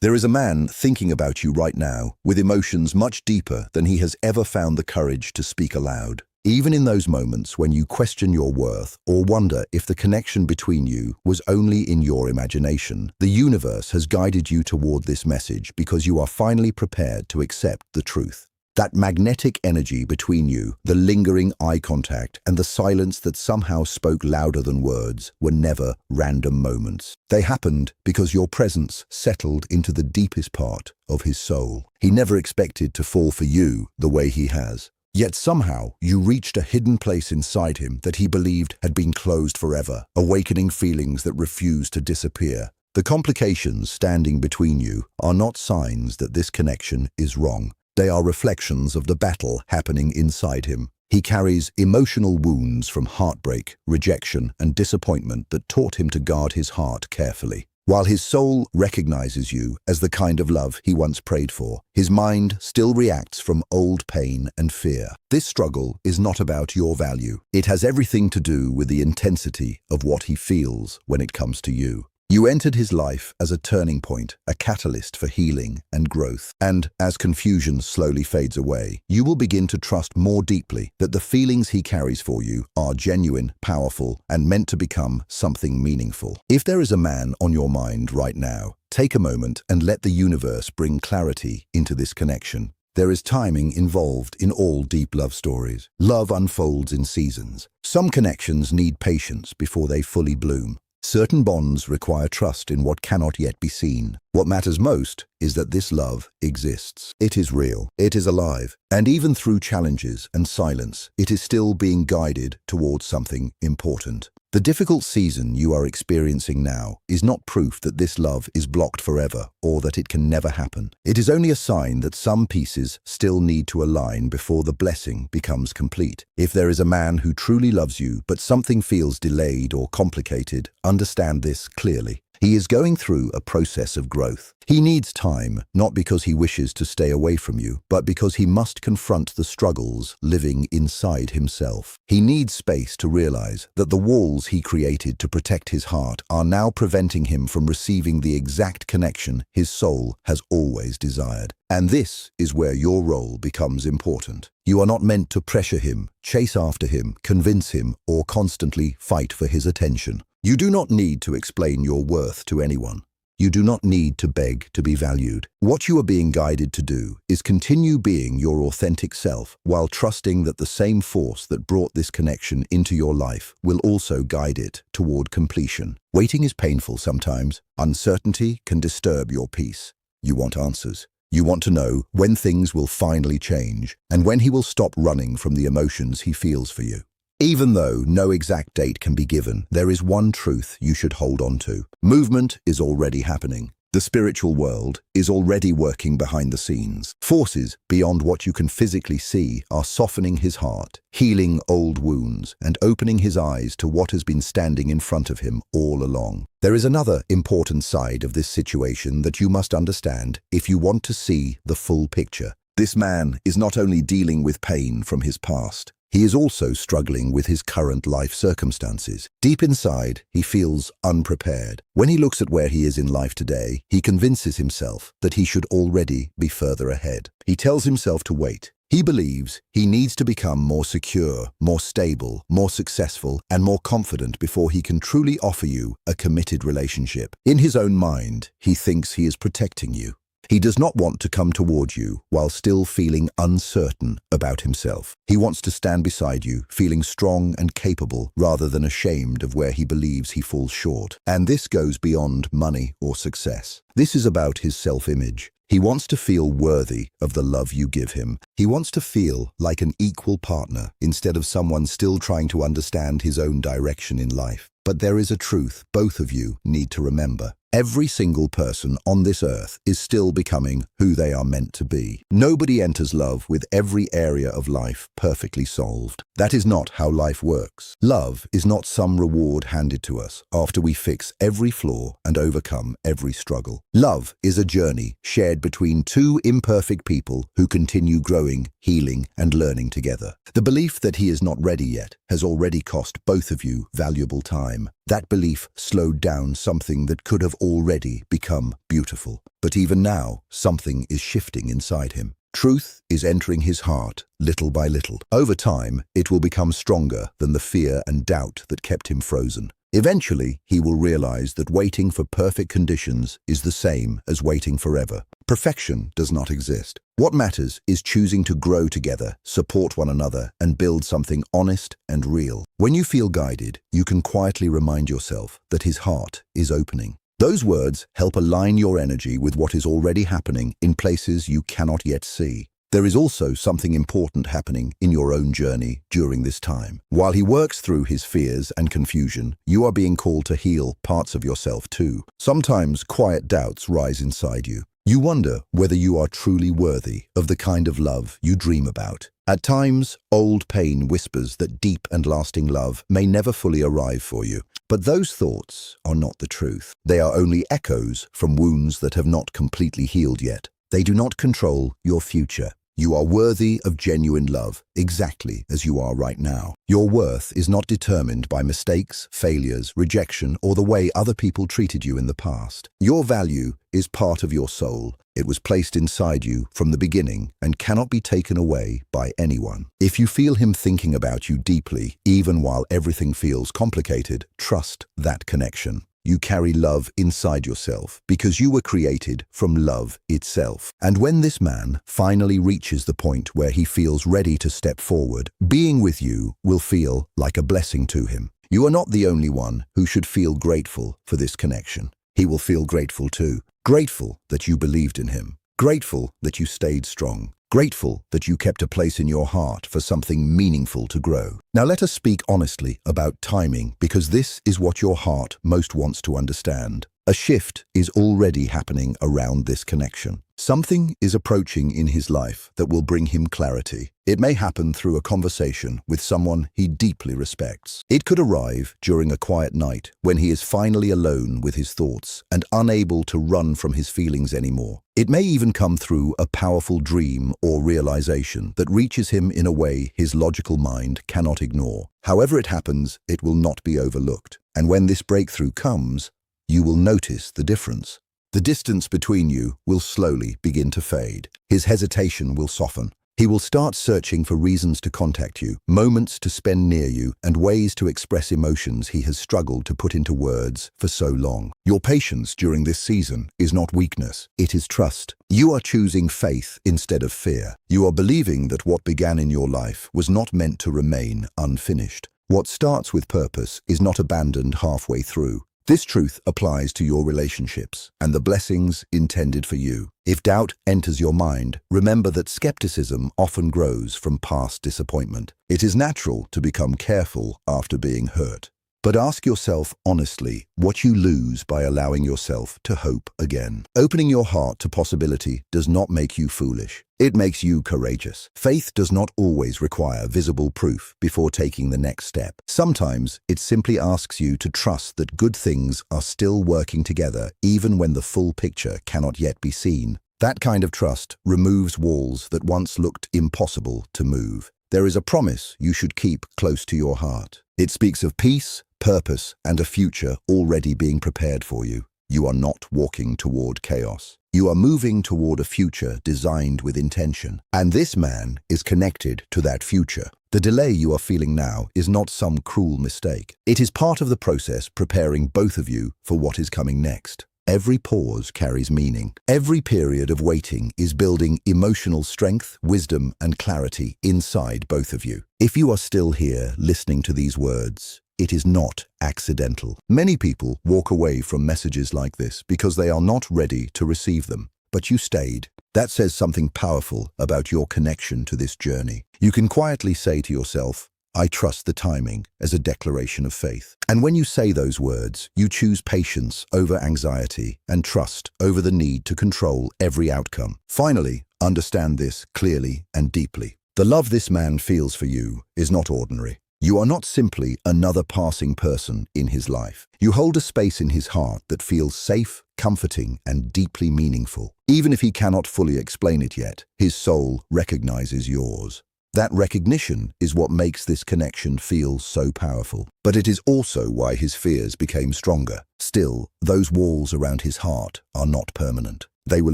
There is a man thinking about you right now with emotions much deeper than he has ever found the courage to speak aloud. Even in those moments when you question your worth or wonder if the connection between you was only in your imagination, the universe has guided you toward this message because you are finally prepared to accept the truth. That magnetic energy between you, the lingering eye contact, and the silence that somehow spoke louder than words were never random moments. They happened because your presence settled into the deepest part of his soul. He never expected to fall for you the way he has. Yet somehow you reached a hidden place inside him that he believed had been closed forever, awakening feelings that refused to disappear. The complications standing between you are not signs that this connection is wrong. They are reflections of the battle happening inside him. He carries emotional wounds from heartbreak, rejection, and disappointment that taught him to guard his heart carefully. While his soul recognizes you as the kind of love he once prayed for, his mind still reacts from old pain and fear. This struggle is not about your value. It has everything to do with the intensity of what he feels when it comes to you. You entered his life as a turning point, a catalyst for healing and growth. And as confusion slowly fades away, you will begin to trust more deeply that the feelings he carries for you are genuine, powerful, and meant to become something meaningful. If there is a man on your mind right now, take a moment and let the universe bring clarity into this connection. There is timing involved in all deep love stories. Love unfolds in seasons. Some connections need patience before they fully bloom. Certain bonds require trust in what cannot yet be seen. What matters most is that this love exists. It is real. It is alive. And even through challenges and silence, it is still being guided towards something important. The difficult season you are experiencing now is not proof that this love is blocked forever or that it can never happen. It is only a sign that some pieces still need to align before the blessing becomes complete. If there is a man who truly loves you but something feels delayed or complicated, understand this clearly. He is going through a process of growth. He needs time, not because he wishes to stay away from you, but because he must confront the struggles living inside himself. He needs space to realize that the walls he created to protect his heart are now preventing him from receiving the exact connection his soul has always desired. And this is where your role becomes important. You are not meant to pressure him, chase after him, convince him, or constantly fight for his attention. You do not need to explain your worth to anyone. You do not need to beg to be valued. What you are being guided to do is continue being your authentic self while trusting that the same force that brought this connection into your life will also guide it toward completion. Waiting is painful sometimes. Uncertainty can disturb your peace. You want answers. You want to know when things will finally change and when he will stop running from the emotions he feels for you. Even though no exact date can be given, there is one truth you should hold on to. Movement is already happening. The spiritual world is already working behind the scenes. Forces beyond what you can physically see are softening his heart, healing old wounds, and opening his eyes to what has been standing in front of him all along. There is another important side of this situation that you must understand if you want to see the full picture. This man is not only dealing with pain from his past, he is also struggling with his current life circumstances. Deep inside, he feels unprepared. When he looks at where he is in life today, he convinces himself that he should already be further ahead. He tells himself to wait. He believes he needs to become more secure, more stable, more successful, and more confident before he can truly offer you a committed relationship. In his own mind, he thinks he is protecting you. He does not want to come toward you while still feeling uncertain about himself. He wants to stand beside you, feeling strong and capable rather than ashamed of where he believes he falls short. And this goes beyond money or success. This is about his self-image. He wants to feel worthy of the love you give him. He wants to feel like an equal partner instead of someone still trying to understand his own direction in life. But there is a truth both of you need to remember. Every single person on this earth is still becoming who they are meant to be. Nobody enters love with every area of life perfectly solved. That is not how life works. Love is not some reward handed to us after we fix every flaw and overcome every struggle. Love is a journey shared between two imperfect people who continue growing, healing, and learning together. The belief that he is not ready yet has already cost both of you valuable time. That belief slowed down something that could have already become beautiful. But even now, something is shifting inside him. Truth is entering his heart, little by little. Over time, it will become stronger than the fear and doubt that kept him frozen. Eventually, he will realize that waiting for perfect conditions is the same as waiting forever. Perfection does not exist. What matters is choosing to grow together, support one another, and build something honest and real. When you feel guided, you can quietly remind yourself that his heart is opening. Those words help align your energy with what is already happening in places you cannot yet see. There is also something important happening in your own journey during this time. While he works through his fears and confusion, you are being called to heal parts of yourself too. Sometimes quiet doubts rise inside you. You wonder whether you are truly worthy of the kind of love you dream about. At times, old pain whispers that deep and lasting love may never fully arrive for you. But those thoughts are not the truth. They are only echoes from wounds that have not completely healed yet. They do not control your future. You are worthy of genuine love, exactly as you are right now. Your worth is not determined by mistakes, failures, rejection, or the way other people treated you in the past. Your value is part of your soul. It was placed inside you from the beginning and cannot be taken away by anyone. If you feel him thinking about you deeply, even while everything feels complicated, trust that connection. You carry love inside yourself because you were created from love itself. And when this man finally reaches the point where he feels ready to step forward, being with you will feel like a blessing to him. You are not the only one who should feel grateful for this connection. He will feel grateful too. Grateful that you believed in him. Grateful that you stayed strong. Grateful that you kept a place in your heart for something meaningful to grow. Now let us speak honestly about timing, because this is what your heart most wants to understand. A shift is already happening around this connection. Something is approaching in his life that will bring him clarity. It may happen through a conversation with someone he deeply respects. It could arrive during a quiet night when he is finally alone with his thoughts and unable to run from his feelings anymore. It may even come through a powerful dream or realization that reaches him in a way his logical mind cannot ignore. However it happens, it will not be overlooked. And when this breakthrough comes, you will notice the difference. The distance between you will slowly begin to fade. His hesitation will soften. He will start searching for reasons to contact you, moments to spend near you, and ways to express emotions he has struggled to put into words for so long. Your patience during this season is not weakness, it is trust. You are choosing faith instead of fear. You are believing that what began in your life was not meant to remain unfinished. What starts with purpose is not abandoned halfway through. This truth applies to your relationships and the blessings intended for you. If doubt enters your mind, remember that skepticism often grows from past disappointment. It is natural to become careful after being hurt. But ask yourself honestly what you lose by allowing yourself to hope again. Opening your heart to possibility does not make you foolish. It makes you courageous. Faith does not always require visible proof before taking the next step. Sometimes it simply asks you to trust that good things are still working together even when the full picture cannot yet be seen. That kind of trust removes walls that once looked impossible to move. There is a promise you should keep close to your heart. It speaks of peace, purpose, and a future already being prepared for you. You are not walking toward chaos. You are moving toward a future designed with intention. And this man is connected to that future. The delay you are feeling now is not some cruel mistake. It is part of the process preparing both of you for what is coming next. Every pause carries meaning. Every period of waiting is building emotional strength, wisdom, and clarity inside both of you. If you are still here listening to these words, it is not accidental. Many people walk away from messages like this because they are not ready to receive them. But you stayed. That says something powerful about your connection to this journey. You can quietly say to yourself, I trust the timing, as a declaration of faith. And when you say those words, you choose patience over anxiety and trust over the need to control every outcome. Finally, understand this clearly and deeply. The love this man feels for you is not ordinary. You are not simply another passing person in his life. You hold a space in his heart that feels safe, comforting, and deeply meaningful. Even if he cannot fully explain it yet, his soul recognizes yours. That recognition is what makes this connection feel so powerful. But it is also why his fears became stronger. Still, those walls around his heart are not permanent. They will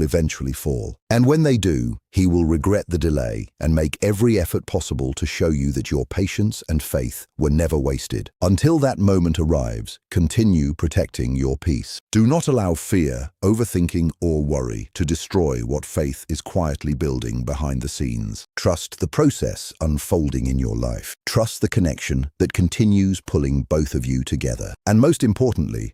eventually fall. And when they do, he will regret the delay and make every effort possible to show you that your patience and faith were never wasted. Until that moment arrives, continue protecting your peace. Do not allow fear, overthinking, or worry to destroy what faith is quietly building behind the scenes. Trust the process unfolding in your life. Trust the connection that continues pulling both of you together. And most importantly,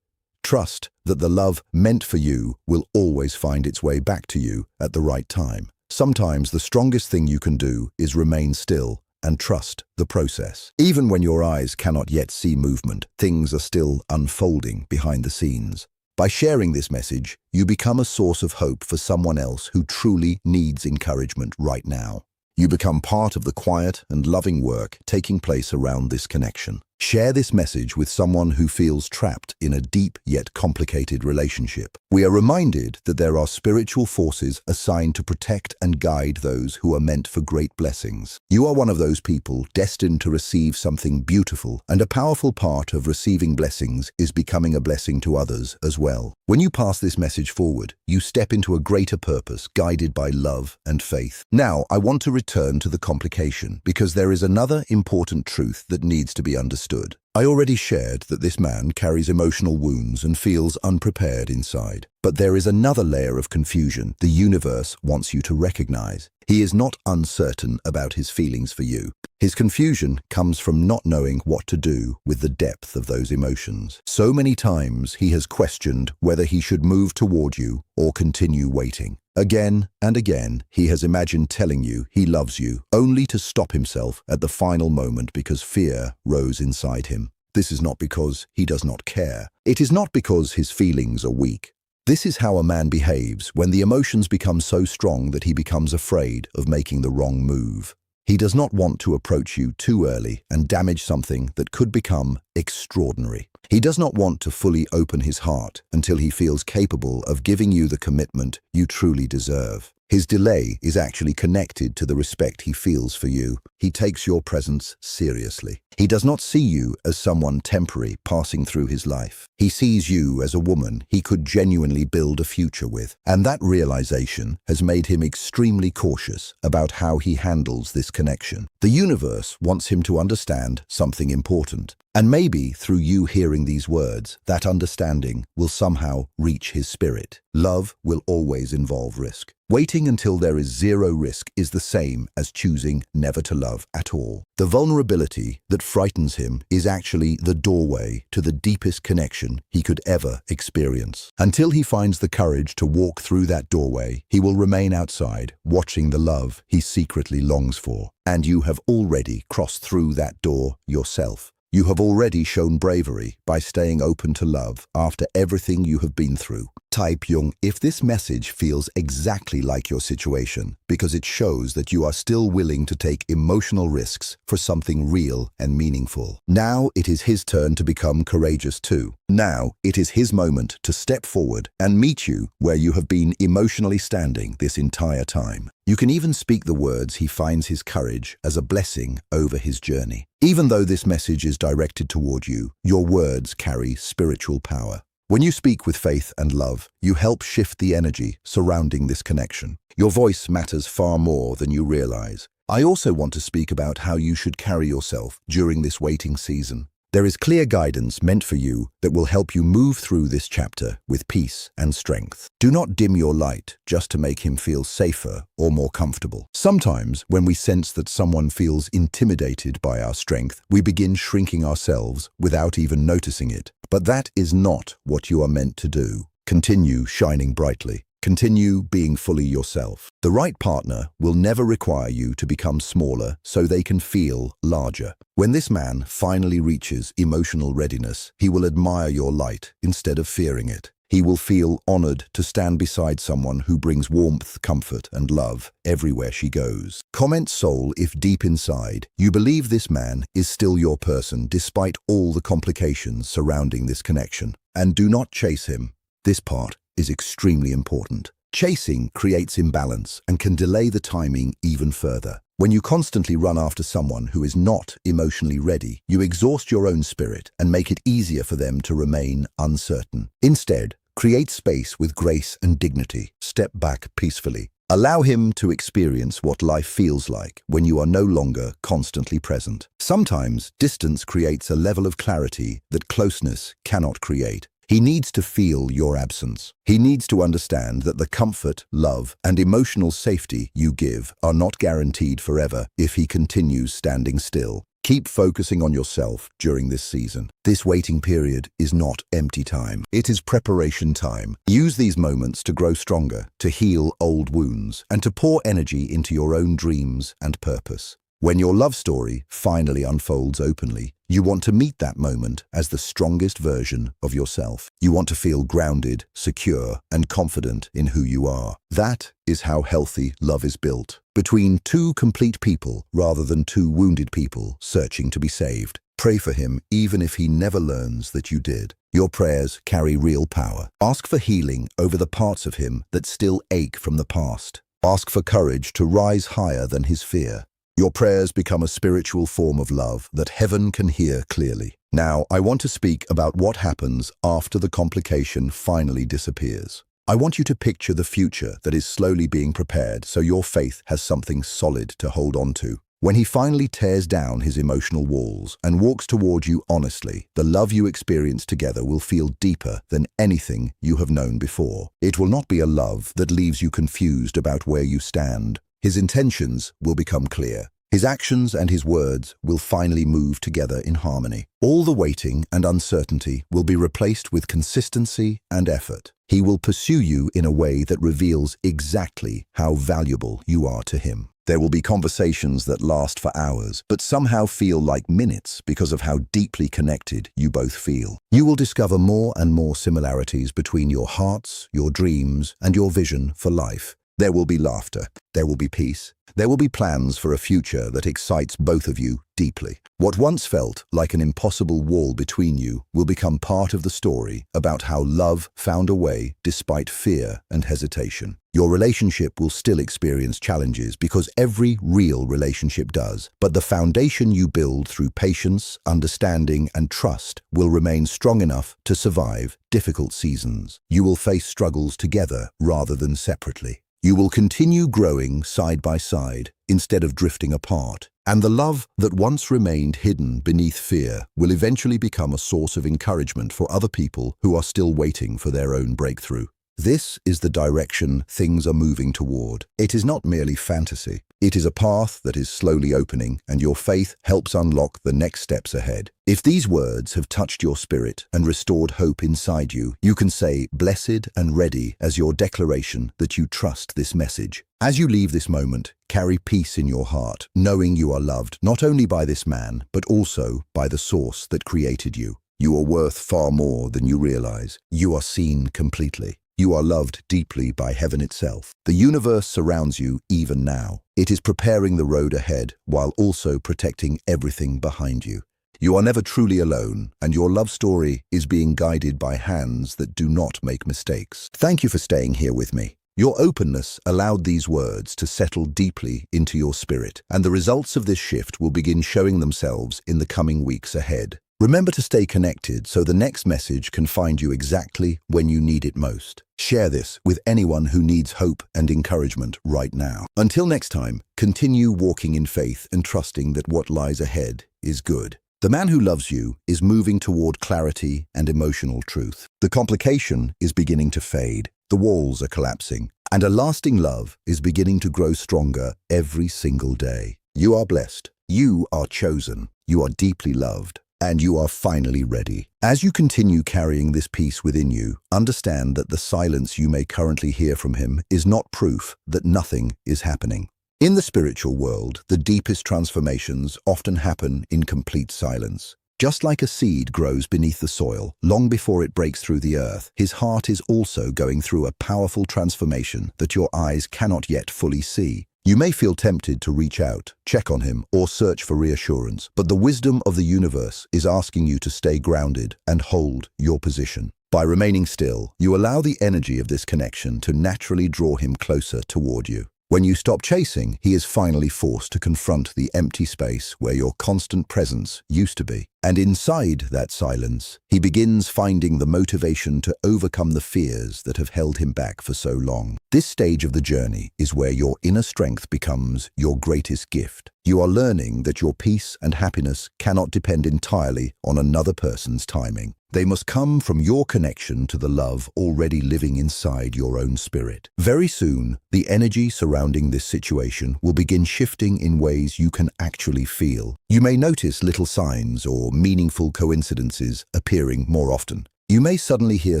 trust that the love meant for you will always find its way back to you at the right time. Sometimes the strongest thing you can do is remain still and trust the process. Even when your eyes cannot yet see movement, things are still unfolding behind the scenes. By sharing this message, you become a source of hope for someone else who truly needs encouragement right now. You become part of the quiet and loving work taking place around this connection. Share this message with someone who feels trapped in a deep yet complicated relationship. We are reminded that there are spiritual forces assigned to protect and guide those who are meant for great blessings. You are one of those people destined to receive something beautiful, and a powerful part of receiving blessings is becoming a blessing to others as well. When you pass this message forward, you step into a greater purpose guided by love and faith. Now, I want to return to the complication because there is another important truth that needs to be understood. I already shared that this man carries emotional wounds and feels unprepared inside. But there is another layer of confusion the universe wants you to recognize. He is not uncertain about his feelings for you. His confusion comes from not knowing what to do with the depth of those emotions. So many times he has questioned whether he should move toward you or continue waiting. Again and again, he has imagined telling you he loves you, only to stop himself at the final moment because fear rose inside him. This is not because he does not care. It is not because his feelings are weak. This is how a man behaves when the emotions become so strong that he becomes afraid of making the wrong move. He does not want to approach you too early and damage something that could become extraordinary. He does not want to fully open his heart until he feels capable of giving you the commitment you truly deserve. His delay is actually connected to the respect he feels for you. He takes your presence seriously. He does not see you as someone temporary passing through his life. He sees you as a woman he could genuinely build a future with. And that realization has made him extremely cautious about how he handles this connection. The universe wants him to understand something important. And maybe through you hearing these words, that understanding will somehow reach his spirit. Love will always involve risk. Waiting until there is zero risk is the same as choosing never to love at all. The vulnerability that frightens him is actually the doorway to the deepest connection he could ever experience. Until he finds the courage to walk through that doorway, he will remain outside, watching the love he secretly longs for. And you have already crossed through that door yourself. You have already shown bravery by staying open to love after everything you have been through. Type Jung if this message feels exactly like your situation, because it shows that you are still willing to take emotional risks for something real and meaningful. Now it is his turn to become courageous too. Now it is his moment to step forward and meet you where you have been emotionally standing this entire time. You can even speak the words he finds his courage as a blessing over his journey. Even though this message is directed toward you, your words carry spiritual power. When you speak with faith and love, you help shift the energy surrounding this connection. Your voice matters far more than you realize. I also want to speak about how you should carry yourself during this waiting season. There is clear guidance meant for you that will help you move through this chapter with peace and strength. Do not dim your light just to make him feel safer or more comfortable. Sometimes, when we sense that someone feels intimidated by our strength, we begin shrinking ourselves without even noticing it. But that is not what you are meant to do. Continue shining brightly. Continue being fully yourself. The right partner will never require you to become smaller so they can feel larger. When this man finally reaches emotional readiness, he will admire your light instead of fearing it. He will feel honored to stand beside someone who brings warmth, comfort, and love everywhere she goes. Comment soul if deep inside you believe this man is still your person despite all the complications surrounding this connection. And do not chase him. This part is extremely important. Chasing creates imbalance and can delay the timing even further. When you constantly run after someone who is not emotionally ready, you exhaust your own spirit and make it easier for them to remain uncertain. Instead, create space with grace and dignity. Step back peacefully. Allow him to experience what life feels like when you are no longer constantly present. Sometimes, distance creates a level of clarity that closeness cannot create. He needs to feel your absence. He needs to understand that the comfort, love, and emotional safety you give are not guaranteed forever if he continues standing still. Keep focusing on yourself during this season. This waiting period is not empty time. It is preparation time. Use these moments to grow stronger, to heal old wounds, and to pour energy into your own dreams and purpose. When your love story finally unfolds openly, you want to meet that moment as the strongest version of yourself. You want to feel grounded, secure, and confident in who you are. That is how healthy love is built, between two complete people rather than two wounded people searching to be saved. Pray for him even if he never learns that you did. Your prayers carry real power. Ask for healing over the parts of him that still ache from the past. Ask for courage to rise higher than his fear. Your prayers become a spiritual form of love that heaven can hear clearly. Now, I want to speak about what happens after the complication finally disappears. I want you to picture the future that is slowly being prepared so your faith has something solid to hold on to. When he finally tears down his emotional walls and walks toward you honestly, the love you experience together will feel deeper than anything you have known before. It will not be a love that leaves you confused about where you stand. His intentions will become clear. His actions and his words will finally move together in harmony. All the waiting and uncertainty will be replaced with consistency and effort. He will pursue you in a way that reveals exactly how valuable you are to him. There will be conversations that last for hours, but somehow feel like minutes because of how deeply connected you both feel. You will discover more and more similarities between your hearts, your dreams, and your vision for life. There will be laughter. There will be peace. There will be plans for a future that excites both of you deeply. What once felt like an impossible wall between you will become part of the story about how love found a way despite fear and hesitation. Your relationship will still experience challenges because every real relationship does, but the foundation you build through patience, understanding, and trust will remain strong enough to survive difficult seasons. You will face struggles together rather than separately. You will continue growing side by side instead of drifting apart, and the love that once remained hidden beneath fear will eventually become a source of encouragement for other people who are still waiting for their own breakthrough. This is the direction things are moving toward. It is not merely fantasy. It is a path that is slowly opening, and your faith helps unlock the next steps ahead. If these words have touched your spirit and restored hope inside you, you can say "blessed and ready" as your declaration that you trust this message. As you leave this moment, carry peace in your heart, knowing you are loved not only by this man, but also by the source that created you. You are worth far more than you realize. You are seen completely. You are loved deeply by heaven itself. The universe surrounds you even now. It is preparing the road ahead while also protecting everything behind you. You are never truly alone, and your love story is being guided by hands that do not make mistakes. Thank you for staying here with me. Your openness allowed these words to settle deeply into your spirit, and the results of this shift will begin showing themselves in the coming weeks ahead. Remember to stay connected so the next message can find you exactly when you need it most. Share this with anyone who needs hope and encouragement right now. Until next time, continue walking in faith and trusting that what lies ahead is good. The man who loves you is moving toward clarity and emotional truth. The complication is beginning to fade. The walls are collapsing, and a lasting love is beginning to grow stronger every single day. You are blessed. You are chosen. You are deeply loved. And you are finally ready. As you continue carrying this peace within you, understand that the silence you may currently hear from him is not proof that nothing is happening. In the spiritual world, the deepest transformations often happen in complete silence. Just like a seed grows beneath the soil, long before it breaks through the earth, his heart is also going through a powerful transformation that your eyes cannot yet fully see. You may feel tempted to reach out, check on him, or search for reassurance, but the wisdom of the universe is asking you to stay grounded and hold your position. By remaining still, you allow the energy of this connection to naturally draw him closer toward you. When you stop chasing, he is finally forced to confront the empty space where your constant presence used to be. And inside that silence, he begins finding the motivation to overcome the fears that have held him back for so long. This stage of the journey is where your inner strength becomes your greatest gift. You are learning that your peace and happiness cannot depend entirely on another person's timing. They must come from your connection to the love already living inside your own spirit. Very soon, the energy surrounding this situation will begin shifting in ways you can actually feel. You may notice little signs or meaningful coincidences appearing more often. You may suddenly hear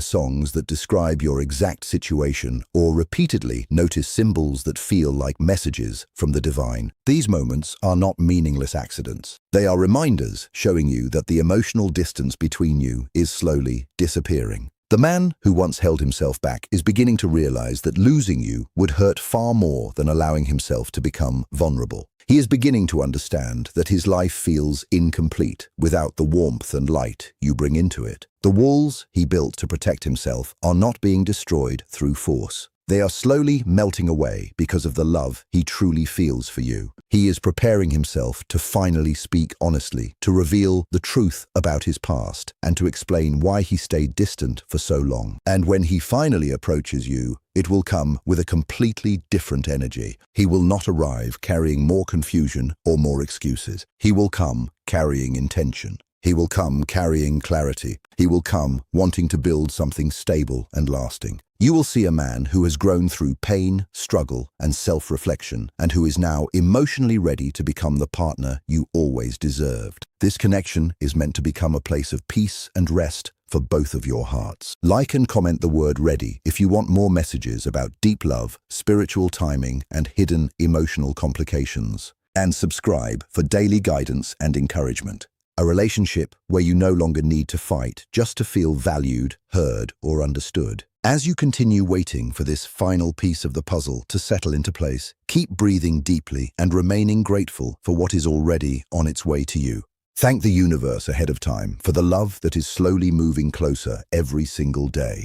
songs that describe your exact situation or repeatedly notice symbols that feel like messages from the divine. These moments are not meaningless accidents. They are reminders showing you that the emotional distance between you is slowly disappearing. The man who once held himself back is beginning to realize that losing you would hurt far more than allowing himself to become vulnerable. He is beginning to understand that his life feels incomplete without the warmth and light you bring into it. The walls he built to protect himself are not being destroyed through force. They are slowly melting away because of the love he truly feels for you. He is preparing himself to finally speak honestly, to reveal the truth about his past, and to explain why he stayed distant for so long. And when he finally approaches you, it will come with a completely different energy. He will not arrive carrying more confusion or more excuses. He will come carrying intention. He will come carrying clarity. He will come wanting to build something stable and lasting. You will see a man who has grown through pain, struggle, and self-reflection, and who is now emotionally ready to become the partner you always deserved. This connection is meant to become a place of peace and rest for both of your hearts. Like and comment the word ready if you want more messages about deep love, spiritual timing, and hidden emotional complications. And subscribe for daily guidance and encouragement. A relationship where you no longer need to fight just to feel valued, heard, or understood. As you continue waiting for this final piece of the puzzle to settle into place, keep breathing deeply and remaining grateful for what is already on its way to you. Thank the universe ahead of time for the love that is slowly moving closer every single day.